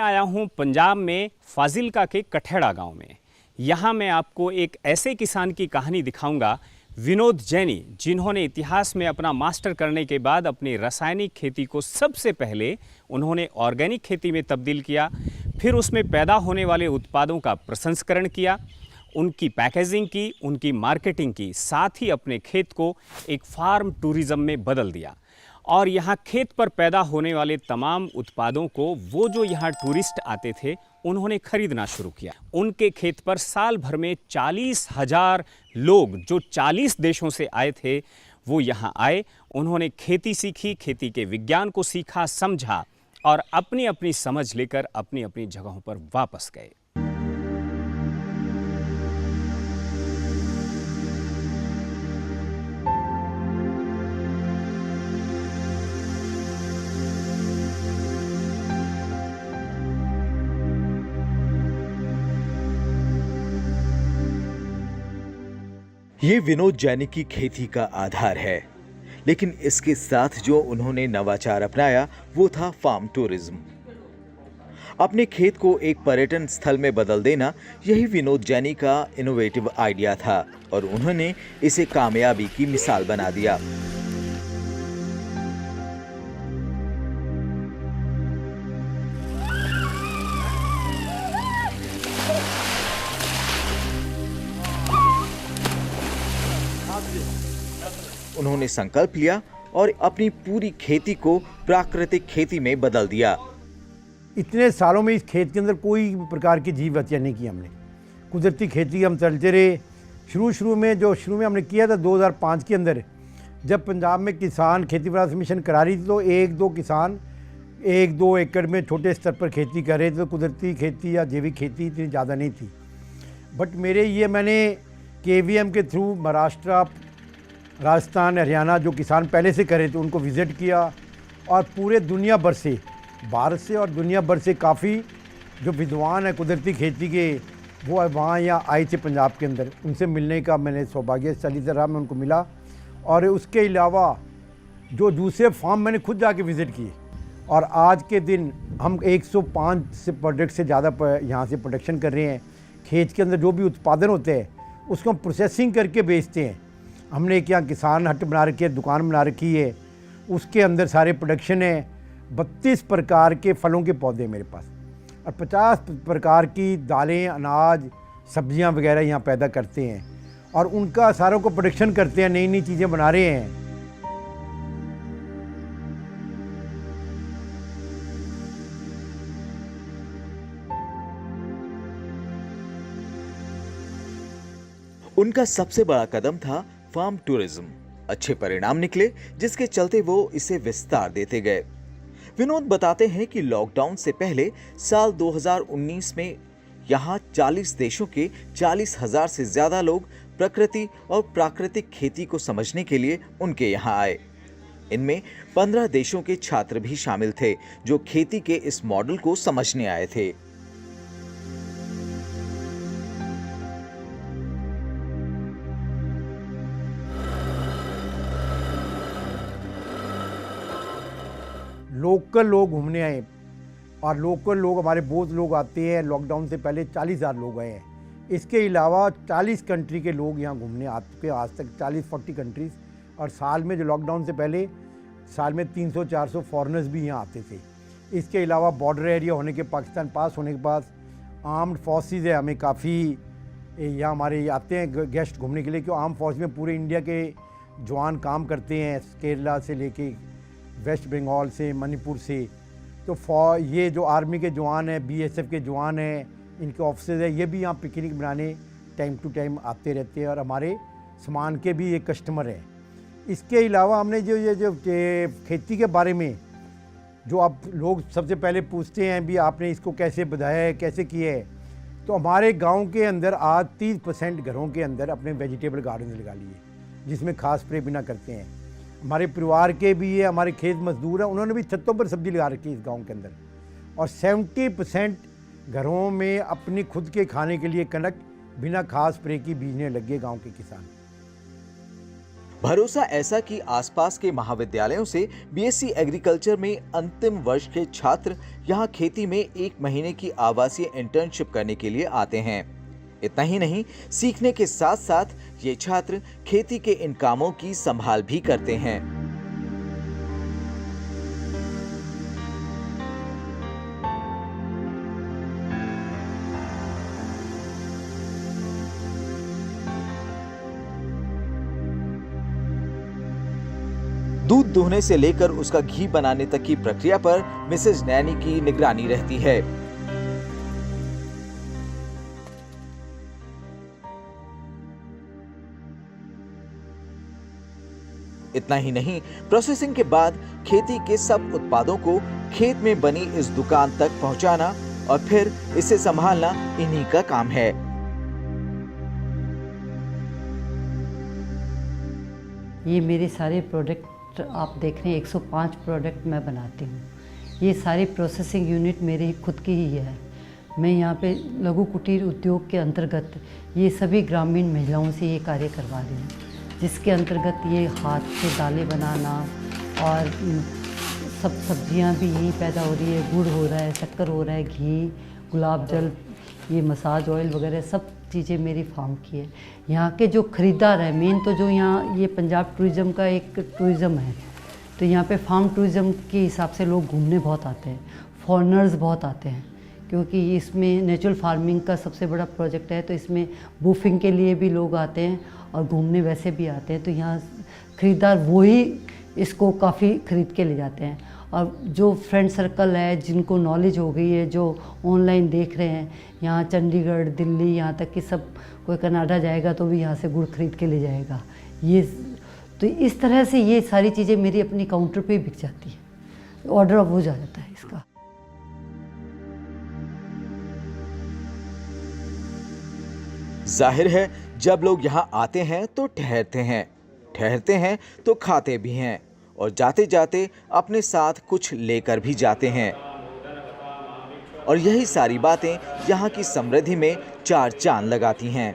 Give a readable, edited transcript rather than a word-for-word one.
आया हूं पंजाब में फाजिलका के कठेड़ा गांव में। यहां मैं आपको एक ऐसे किसान की कहानी दिखाऊंगा, विनोद जैनी, जिन्होंने इतिहास में अपना मास्टर करने के बाद अपनी रासायनिक खेती को सबसे पहले उन्होंने ऑर्गेनिक खेती में तब्दील किया, फिर उसमें पैदा होने वाले उत्पादों का प्रसंस्करण किया, उनकी पैकेजिंग की, उनकी मार्केटिंग की, साथ ही अपने खेत को एक फार्म टूरिज्म में बदल दिया। और यहाँ खेत पर पैदा होने वाले तमाम उत्पादों को वो जो यहाँ टूरिस्ट आते थे उन्होंने खरीदना शुरू किया। उनके खेत पर साल भर में 40,000 लोग जो 40 देशों से आए थे वो यहाँ आए। उन्होंने खेती सीखी, खेती के विज्ञान को सीखा, समझा और अपनी अपनी समझ लेकर अपनी अपनी जगहों पर वापस गए। ये विनोद जैनी की खेती का आधार है, लेकिन इसके साथ जो उन्होंने नवाचार अपनाया वो था फार्म टूरिज्म। अपने खेत को एक पर्यटन स्थल में बदल देना, यही विनोद जैनी का इनोवेटिव आइडिया था और उन्होंने इसे कामयाबी की मिसाल बना दिया। उन्होंने संकल्प लिया और अपनी पूरी खेती को प्राकृतिक खेती में बदल दिया। इतने सालों में इस खेत के अंदर कोई प्रकार की जीव हत्या नहीं की हमने। कुदरती खेती हम चलते रहे। शुरू में हमने किया था 2005 के अंदर, जब पंजाब में किसान खेती विकास मिशन करा रही थी तो एक दो किसान 1-2 एकड़ में छोटे स्तर पर खेती कर रहे थे। तो कुदरती खेती या जैविक खेती इतनी ज़्यादा नहीं थी। बट मैंने KVM के थ्रू महाराष्ट्र, राजस्थान, हरियाणा जो किसान पहले से करे थे उनको विज़िट किया और पूरे दुनिया भर से, भारत से और दुनिया भर से काफ़ी जो विद्वान हैं कुदरती खेती के, वो वहाँ यहाँ आए थे पंजाब के अंदर। उनसे मिलने का मैंने सौभाग्यशाली रहा, मैं उनको मिला। और उसके अलावा जो दूसरे फार्म मैंने खुद जाके विज़िट किए और आज के दिन हम 105 से प्रोडक्ट से ज़्यादा यहाँ से प्रोडक्शन कर रहे हैं। खेत के अंदर जो भी उत्पादन होते हैं उसको हम प्रोसेसिंग करके बेचते हैं। हमने एक यहाँ किसान हट बना रखी है, दुकान बना रखी है, उसके अंदर सारे प्रोडक्शन है। 32 प्रकार के फलों के पौधे मेरे पास और 50 प्रकार की दालें, अनाज, सब्जियां वगैरह यहाँ पैदा करते हैं और उनका सारों को प्रोडक्शन करते हैं, नई नई चीज़ें बना रहे हैं। उनका सबसे बड़ा कदम था फार्म टूरिज्म। अच्छे परिणाम निकले, जिसके चलते वो इसे विस्तार देते गए। विनोद बताते हैं कि लॉकडाउन से पहले साल 2019 में यहाँ 40 देशों के 40,000 से ज्यादा लोग प्रकृति और प्राकृतिक खेती को समझने के लिए उनके यहाँ आए। इनमें 15 देशों के छात्र भी शामिल थे जो खेती के इस मॉडल को समझने आए थे। लोकल लोग घूमने आए और लोकल लोग हमारे बहुत लोग आते हैं। लॉकडाउन से पहले 40,000 लोग आए हैं। इसके अलावा 40 कंट्री के लोग यहाँ घूमने आ चुके हैं आज तक, 40-40 कंट्रीज़। और साल में जो लॉकडाउन से पहले साल में 300-400 फॉरेनर्स भी यहाँ आते थे। इसके अलावा बॉर्डर एरिया होने के, पाकिस्तान पास होने के बाद आर्म्ड फोर्सेस है, हमें काफ़ी यहाँ हमारे आते हैं गेस्ट घूमने के लिए, क्योंकि आर्म फोर्स में पूरे इंडिया के जवान काम करते हैं, केरला से लेके वेस्ट बंगाल से, मणिपुर से। तो ये जो आर्मी के जवान हैं, BSF के जवान हैं, इनके ऑफिसर्स हैं, ये भी यहाँ पिकनिक बनाने टाइम टू टाइम आते रहते हैं और हमारे सामान के भी ये कस्टमर हैं। इसके अलावा हमने जो खेती के बारे में जो आप लोग सबसे पहले पूछते हैं भी आपने इसको कैसे बढ़ाया है, कैसे किया है, तो हमारे गांव के अंदर आज 30% घरों के अंदर अपने वेजिटेबल गार्डन लगा लिए, जिसमें खास स्प्रे भी ना करते हैं। हमारे परिवार के भी है, हमारे खेत मजदूर हैं, उन्होंने भी छतों पर सब्जी लगा रखी है इस गांव के अंदर। और 70% घरों में अपनी खुद के खाने के लिए कनक बिना खास स्प्रे की बीजने लगे गांव के किसान। भरोसा ऐसा कि आसपास के महाविद्यालयों से बीएससी एग्रीकल्चर में अंतिम वर्ष के छात्र यहाँ खेती में 1 महीने की आवासीय इंटर्नशिप करने के लिए आते हैं। इतना ही नहीं, सीखने के साथ साथ ये छात्र खेती के इन कामों की संभाल भी करते हैं। दूध दुहने से लेकर उसका घी बनाने तक की प्रक्रिया पर मिसेज नैनी की निगरानी रहती है। इतना ही नहीं, प्रोसेसिंग के बाद खेती के सब उत्पादों को खेत में बनी इस दुकान तक पहुंचाना और फिर इसे संभालना इन्हीं का काम है। ये मेरे सारे प्रोडक्ट आप देख रहे हैं, 105 प्रोडक्ट मैं बनाती हूँ। ये सारी प्रोसेसिंग यूनिट मेरी खुद की ही है। मैं यहाँ पे लघु कुटीर उद्योग के अंतर्गत ये सभी ग्रामीण महिलाओं से ये कार्य करवा रही हूँ, जिसके अंतर्गत ये हाथ से दालें बनाना और सब सब्जियाँ भी यहीं पैदा हो रही है। गुड़ हो रहा है, शक्कर हो रहा है, घी, गुलाब जल, ये मसाज ऑयल वगैरह सब चीज़ें मेरी फार्म की है। यहाँ के जो ख़रीदार है, मेन तो जो यहाँ ये पंजाब टूरिज़्म का एक टूरिज़्म है, तो यहाँ पे फार्म टूरिज़्म के हिसाब से लोग घूमने बहुत आते हैं, फॉरेनर्स बहुत आते हैं, क्योंकि इसमें नेचुरल फार्मिंग का सबसे बड़ा प्रोजेक्ट है। तो इसमें बूफिंग के लिए भी लोग आते हैं और घूमने वैसे भी आते हैं। तो यहाँ ख़रीदार वही इसको काफ़ी ख़रीद के ले जाते हैं। और जो फ्रेंड सर्कल है, जिनको नॉलेज हो गई है, जो ऑनलाइन देख रहे हैं, यहाँ चंडीगढ़, दिल्ली, यहाँ तक कि सब कोई कनाडा जाएगा तो भी यहाँ से गुड़ खरीद के ले जाएगा। ये तो इस तरह से ये सारी चीज़ें मेरी अपनी काउंटर पे बिक जाती है, ऑर्डर अब हो जाता है इसका। जाहिर है, जब लोग यहाँ आते हैं तो ठहरते हैं तो खाते भी हैं और जाते जाते अपने साथ कुछ लेकर भी जाते हैं। और यही सारी बातें यहाँ की समृद्धि में 4 चांद लगाती हैं।